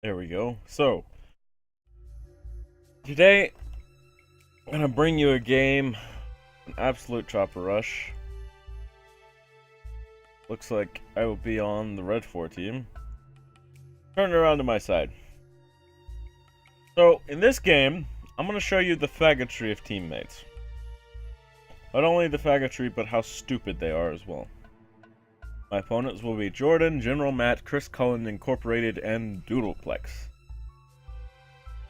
There we go. So, today, I'm gonna bring you a game, an absolute chopper rush. Looks like I will be on the Red 4 team. Turn it around to my side. So, in this game, I'm gonna show you the faggotry of teammates. Not only the faggotry, but how stupid they are as well. My opponents will be Jordan, General Matt, Chris Cullen Incorporated, and Doodleplex.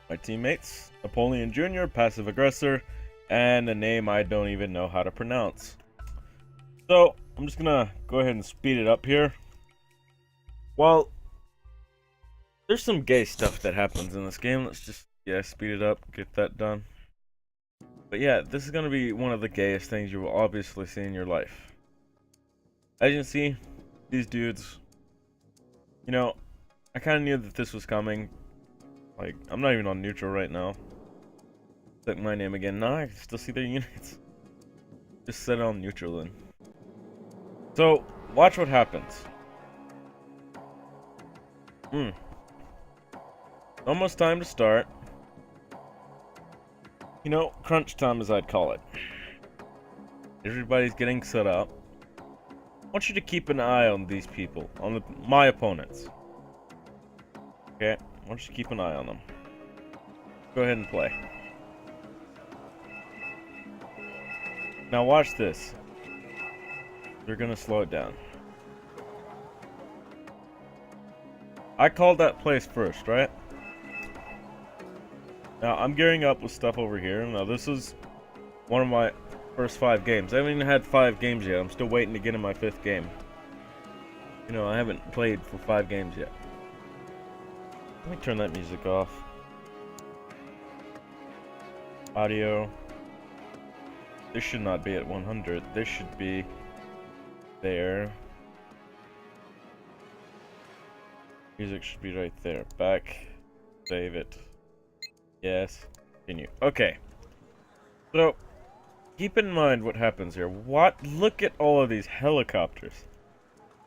My teammates, Napoleon Jr., Passive Aggressor, and a name I don't even know how to pronounce. So, I'm just gonna go ahead and speed it up here. Well, there's some gay stuff that happens in this game. Let's just, speed it up, get that done. But yeah, this is gonna be one of the gayest things you will obviously see in your life. As you can see, these dudes, I kind of knew that this was coming. Like, I'm not even on neutral right now. Set my name again. No, I can still see their units. Just set it on neutral then. So, watch what happens. Almost time to start. Crunch time as I'd call it. Everybody's getting set up. I want you to keep an eye on these people, on my opponents. Okay, I want you to keep an eye on them. Go ahead and play. Now watch this. They're gonna slow it down. I called that place first, right? Now I'm gearing up with stuff over here. Now this is one of my first 5 games. I haven't even had 5 games yet. I'm still waiting to get in my 5th game. I haven't played for 5 games yet. Let me turn that music off. Audio. This should not be at 100. This should be there. Music should be right there. Back. Save it. Yes. Continue. Okay. So, keep in mind what happens here. Look at all of these helicopters.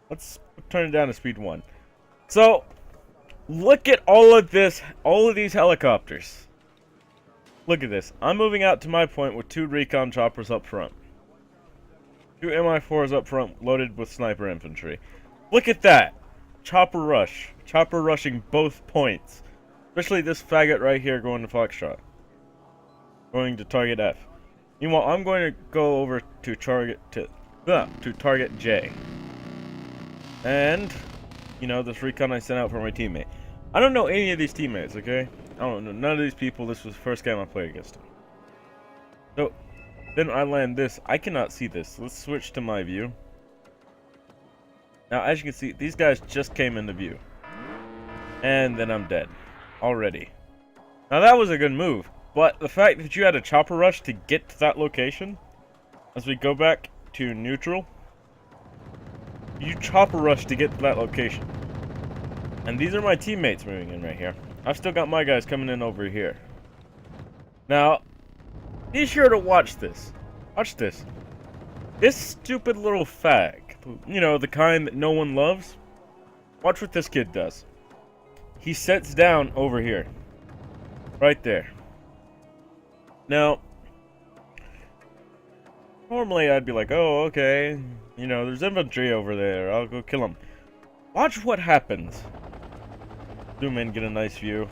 Let's turn it down to speed 1. So, look at all of these helicopters. Look at this. I'm moving out to my point with 2 recon choppers up front. 2 MI4s up front loaded with sniper infantry. Look at that. Chopper rush. Chopper rushing both points. Especially this faggot right here going to Foxtrot. Going to target F. Meanwhile, I'm going to go over to target J. And, this recon I sent out for my teammate. I don't know any of these teammates, okay? I don't know none of these people. This was the first game I played against them. So, then I land this. I cannot see this. Let's switch to my view. Now, as you can see, these guys just came into view. And then I'm dead. Already. Now, that was a good move. But the fact that you had a chopper rush to get to that location, as we go back to neutral, you chopper rush to get to that location. And these are my teammates moving in right here. I've still got my guys coming in over here. Now, be sure to watch this. Watch this. This stupid little fag, the kind that no one loves. Watch what this kid does. He sits down over here. Right there. Now, normally I'd be like, oh, okay. There's infantry over there. I'll go kill them. Watch what happens. Zoom in, get a nice view.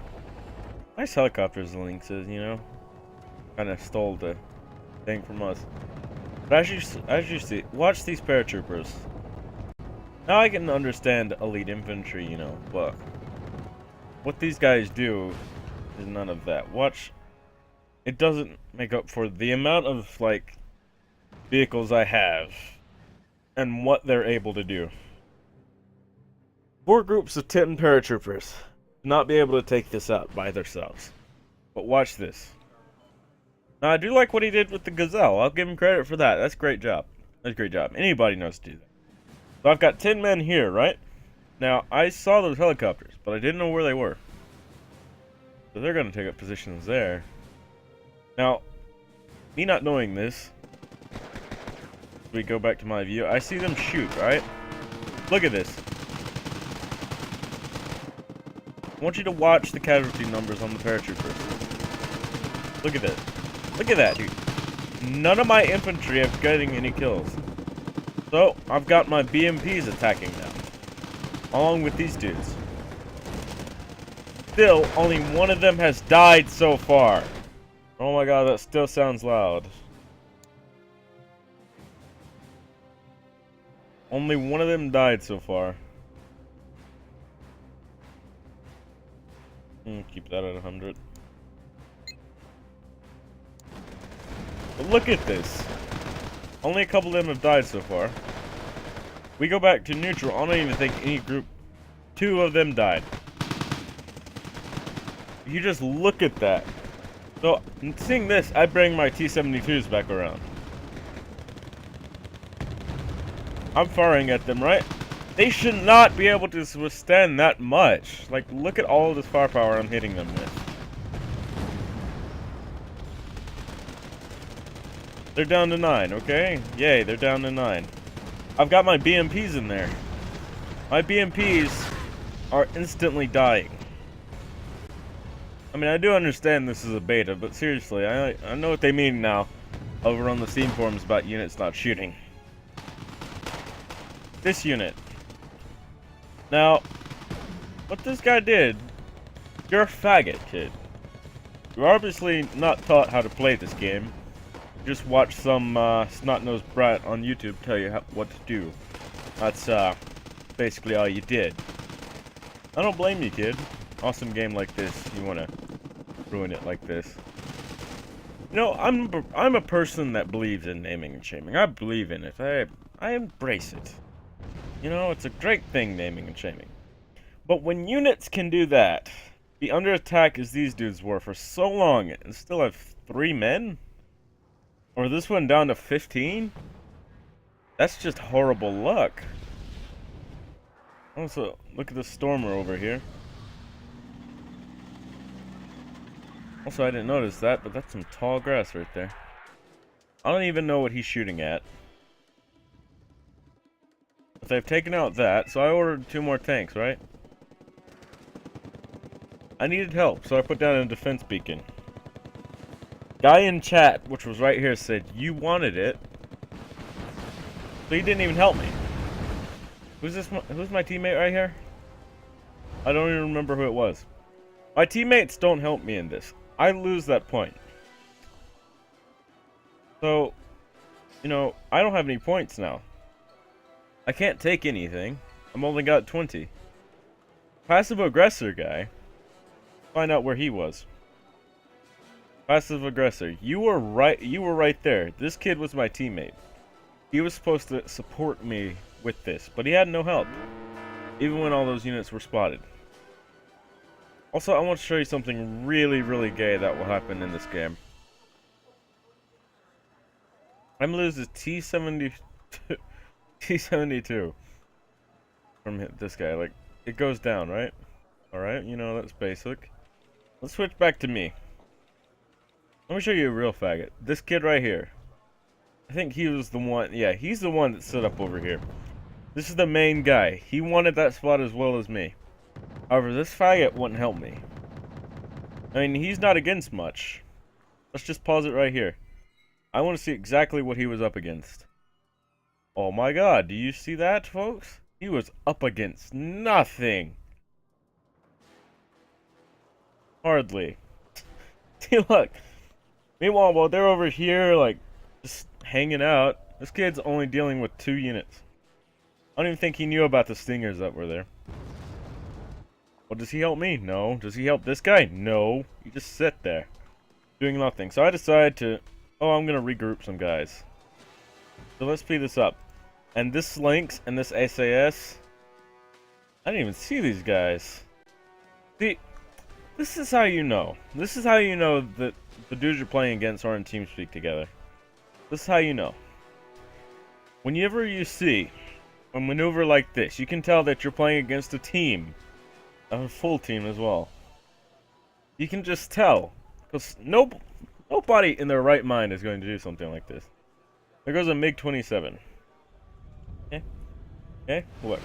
Nice helicopters, the link says, Kind of stole the thing from us. But as you see, watch these paratroopers. Now I can understand elite infantry, but what these guys do is none of that. Watch. It doesn't make up for the amount of, vehicles I have and what they're able to do. 4 groups of 10 paratroopers not be able to take this out by themselves. But watch this. Now, I do like what he did with the Gazelle. I'll give him credit for that. That's a great job. That's a great job. Anybody knows to do that. So I've got 10 men here, right? Now, I saw those helicopters, but I didn't know where they were. So they're going to take up positions there. Now, me not knowing this, we go back to my view. I see them shoot, right? Look at this. I want you to watch the casualty numbers on the paratroopers. Look at this. Look at that, dude. None of my infantry have getting any kills. So, I've got my BMPs attacking now. Along with these dudes. Still, only one of them has died so far. Oh my god, that still sounds loud. Only one of them died so far. Keep that at 100. But look at this. Only a couple of them have died so far. We go back to neutral. I don't even think any group. 2 of them died. You just look at that. So, seeing this, I bring my T-72s back around. I'm firing at them, right? They should not be able to withstand that much. Like, look at all of this firepower I'm hitting them with. They're down to 9, okay? Yay, they're down to 9. I've got my BMPs in there. My BMPs are instantly dying. I mean, I do understand this is a beta, but seriously, I know what they mean now over on the Steam forums about units not shooting. This unit. Now, what this guy did, you're a faggot, kid. You're obviously not taught how to play this game. Just watch some snot-nosed brat on YouTube tell you what to do. That's basically all you did. I don't blame you, kid. Awesome game like this, you want to ruin it like this. You know, I'm a person that believes in naming and shaming. I believe in it. I embrace it. You know, it's a great thing, naming and shaming. But when units can do that, be under attack as these dudes were for so long, and still have 3 men? Or this one down to 15? That's just horrible luck. Also, look at the Stormer over here. Also, I didn't notice that, but that's some tall grass right there. I don't even know what he's shooting at. But they've taken out that, so I ordered 2 more tanks, right? I needed help, so I put down a defense beacon. Guy in chat, which was right here, said, you wanted it. So he didn't even help me. Who's my teammate right here? I don't even remember who it was. My teammates don't help me in this. I lose that point. So, you know, I don't have any points now. I can't take anything. I'm only got 20. Passive aggressor guy. Find out where he was. Passive aggressor. You were right there. This kid was my teammate. He was supposed to support me with this, but he had no help. Even when all those units were spotted. Also, I want to show you something really, really gay that will happen in this game. I'm losing T-72 from this guy. Like, it goes down, right? Alright, you know, that's basic. Let's switch back to me. Let me show you a real faggot. This kid right here. I think he was the one. Yeah, he's the one that stood up over here. This is the main guy. He wanted that spot as well as me. However, this faggot wouldn't help me. I mean, he's not against much. Let's just pause it right here. I want to see exactly what he was up against. Oh my god, do you see that, folks? He was up against nothing. Hardly. See, look. Meanwhile, while they're over here, like, just hanging out, this kid's only dealing with 2 units. I don't even think he knew about the stingers that were there. Well, does he help me? No. Does he help this guy? No. He just sit there, doing nothing. So I decided to, I'm gonna regroup some guys. So let's speed this up. And this Lynx and this SAS, I didn't even see these guys. See, this is how you know. This is how you know that the dudes you're playing against are in TeamSpeak together. This is how you know. Whenever you see a maneuver like this, you can tell that you're playing against a team. A full team as well. You can just tell. Because nobody in their right mind is going to do something like this. There goes a MiG-27. Okay? Okay? Look.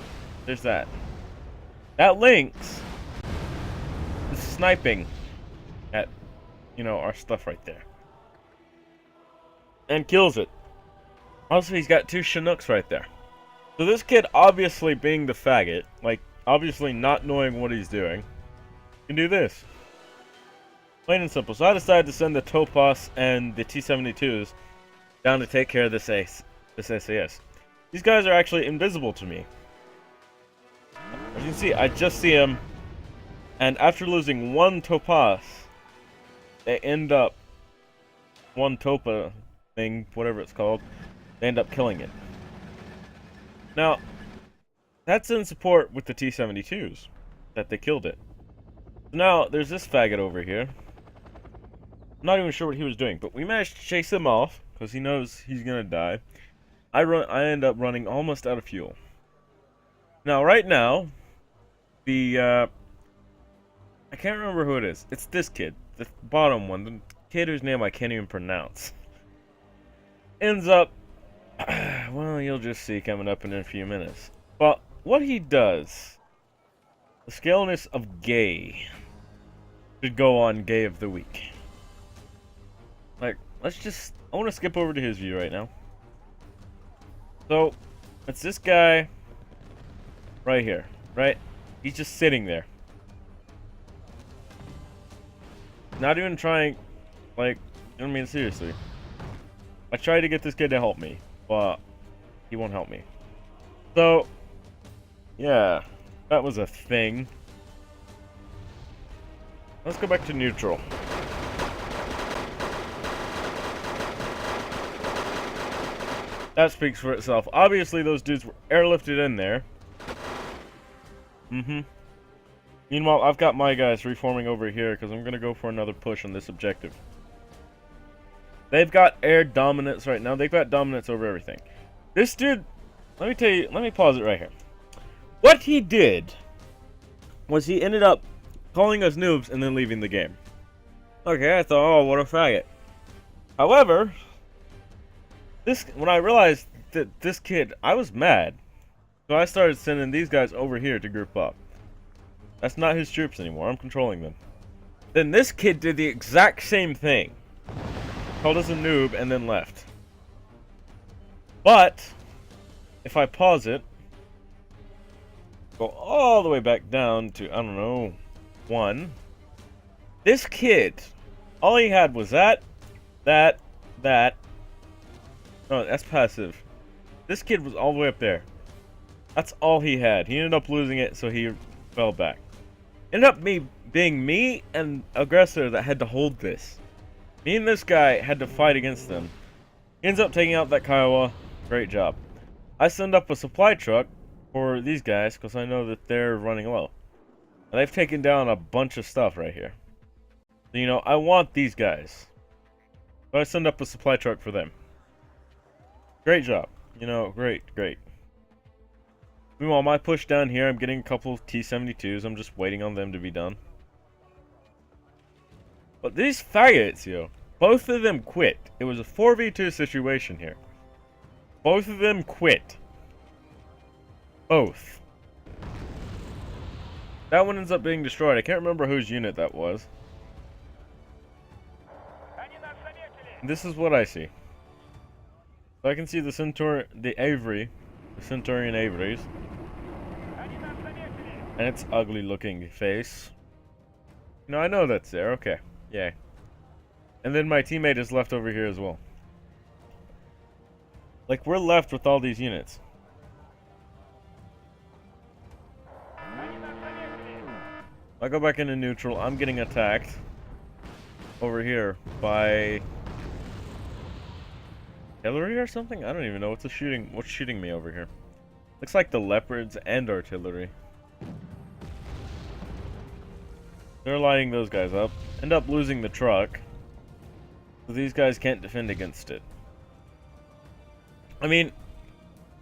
There's that. That Lynx sniping at, you know, our stuff right there. And kills it. Also, he's got 2 Chinooks right there. So this kid, obviously being the faggot, like, obviously not knowing what he's doing, can do this. Plain and simple. So I decided to send the Topaz and the T-72s down to take care of this SAS. These guys are actually invisible to me. As you can see, I just see them, and after losing 1 Topaz, they end up, 1 Topa thing, whatever it's called, they end up killing it. Now, that's in support with the T-72s, that they killed it. Now, there's this faggot over here. I'm not even sure what he was doing, but we managed to chase him off, because he knows he's gonna die. I end up running almost out of fuel. Now, right now, I can't remember who it is. It's this kid, the bottom one, the kid whose name I can't even pronounce. Ends up, well, you'll just see coming up in a few minutes. But what he does, the scaleness of gay, should go on Gay of the Week. Like, I want to skip over to his view right now. So, it's this guy right here, right? He's just sitting there. Not even trying, like, I mean, seriously. I tried to get this kid to help me, but he won't help me. So, yeah, that was a thing. Let's go back to neutral. That speaks for itself. Obviously, those dudes were airlifted in there. Meanwhile, I've got my guys reforming over here because I'm going to go for another push on this objective. They've got air dominance right now. They've got dominance over everything. This dude, let me tell you, let me pause it right here. What he did was he ended up calling us noobs and then leaving the game. Okay, I thought, oh, what a faggot. However, when I realized that this kid, I was mad. So I started sending these guys over here to group up. That's not his troops anymore. I'm controlling them. Then this kid did the exact same thing. Called us a noob and then left. But, if I pause it, go all the way back down to, I don't know, 1. This kid, all he had was that. No, that's passive. This kid was all the way up there. That's all he had. He ended up losing it, so he fell back. Ended up being me and aggressor that had to hold this. Me and this guy had to fight against them. He ends up taking out that Kiowa. Great job. I send up a supply truck for these guys because I know that they're running low. And they've taken down a bunch of stuff right here. So, you know, I want these guys. So I send up a supply truck for them. Great job. You know, great. Meanwhile, my push down here, I'm getting a couple of T-72s. I'm just waiting on them to be done. But these faggots, yo, both of them quit. It was a 4v2 situation here. Both of them quit. Both. That one ends up being destroyed. I can't remember whose unit that was. This is what I see. So I can see the Centurion Avery's. And its ugly looking face. You know, I know that's there. Okay. Yay. And then my teammate is left over here as well. Like, we're left with all these units. I go back into neutral. I'm getting attacked over here by artillery or something? I don't even know what's shooting me over here. Looks like the leopards and artillery. They're lighting those guys up. End up losing the truck. So these guys can't defend against it. I mean,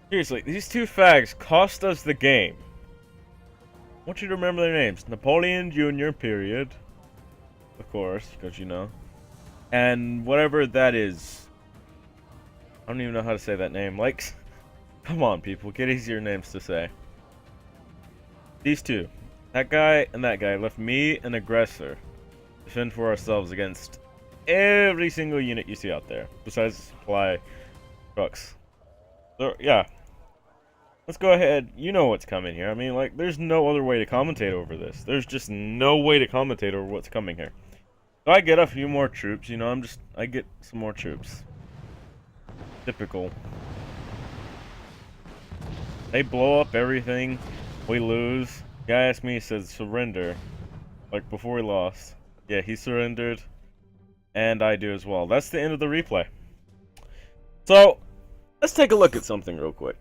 seriously, these 2 fags cost us the game. I want you to remember their names. Napoleon Jr. period. Of course, because you know. And whatever that is. I don't even know how to say that name. Like, come on, people. Get easier names to say. These 2. That guy and that guy left me an aggressor to fend for ourselves against every single unit you see out there, besides supply trucks. So, yeah. Let's go ahead. You know what's coming here. I mean, like, there's no other way to commentate over this. There's just no way to commentate over what's coming here. So I get a few more troops, you know, I get some more troops. Typical. They blow up everything. We lose. Guy asked me, he said, surrender. Like, before we lost. Yeah, he surrendered. And I do as well. That's the end of the replay. So, let's take a look at something real quick.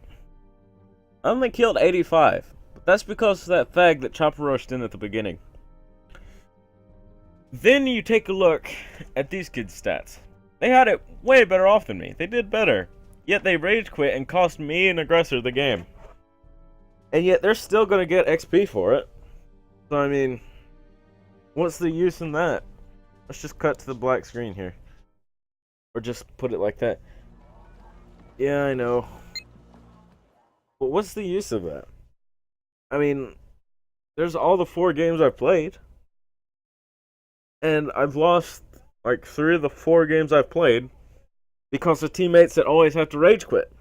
I only killed 85, but that's because of that fag that chopper rushed in at the beginning. Then you take a look at these kids' stats. They had it way better off than me. They did better. Yet they rage quit and cost me an aggressor the game. And yet they're still going to get XP for it. So I mean, what's the use in that? Let's just cut to the black screen here. Or just put it like that. Yeah, I know. But what's the use of that? I mean, there's all the 4 games I've played. And I've lost like 3 of the 4 games I've played because of teammates that always have to rage quit.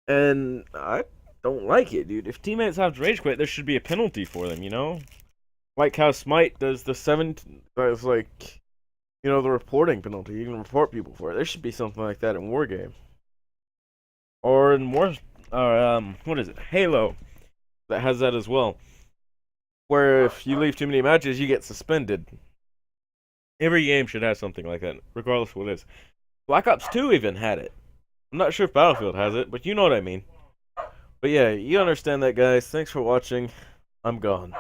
And I don't like it, dude. If teammates have to rage quit, there should be a penalty for them, you know? Like how Smite does the 7... It's like, you know, the reporting penalty. You can report people for it. There should be something like that in Wargame. Or in what is it? Halo. That has that as well. Where if you leave too many matches, you get suspended. Every game should have something like that, regardless of what it is. Black Ops 2 even had it. I'm not sure if Battlefield has it, but you know what I mean. But yeah, you understand that, guys. Thanks for watching. I'm gone.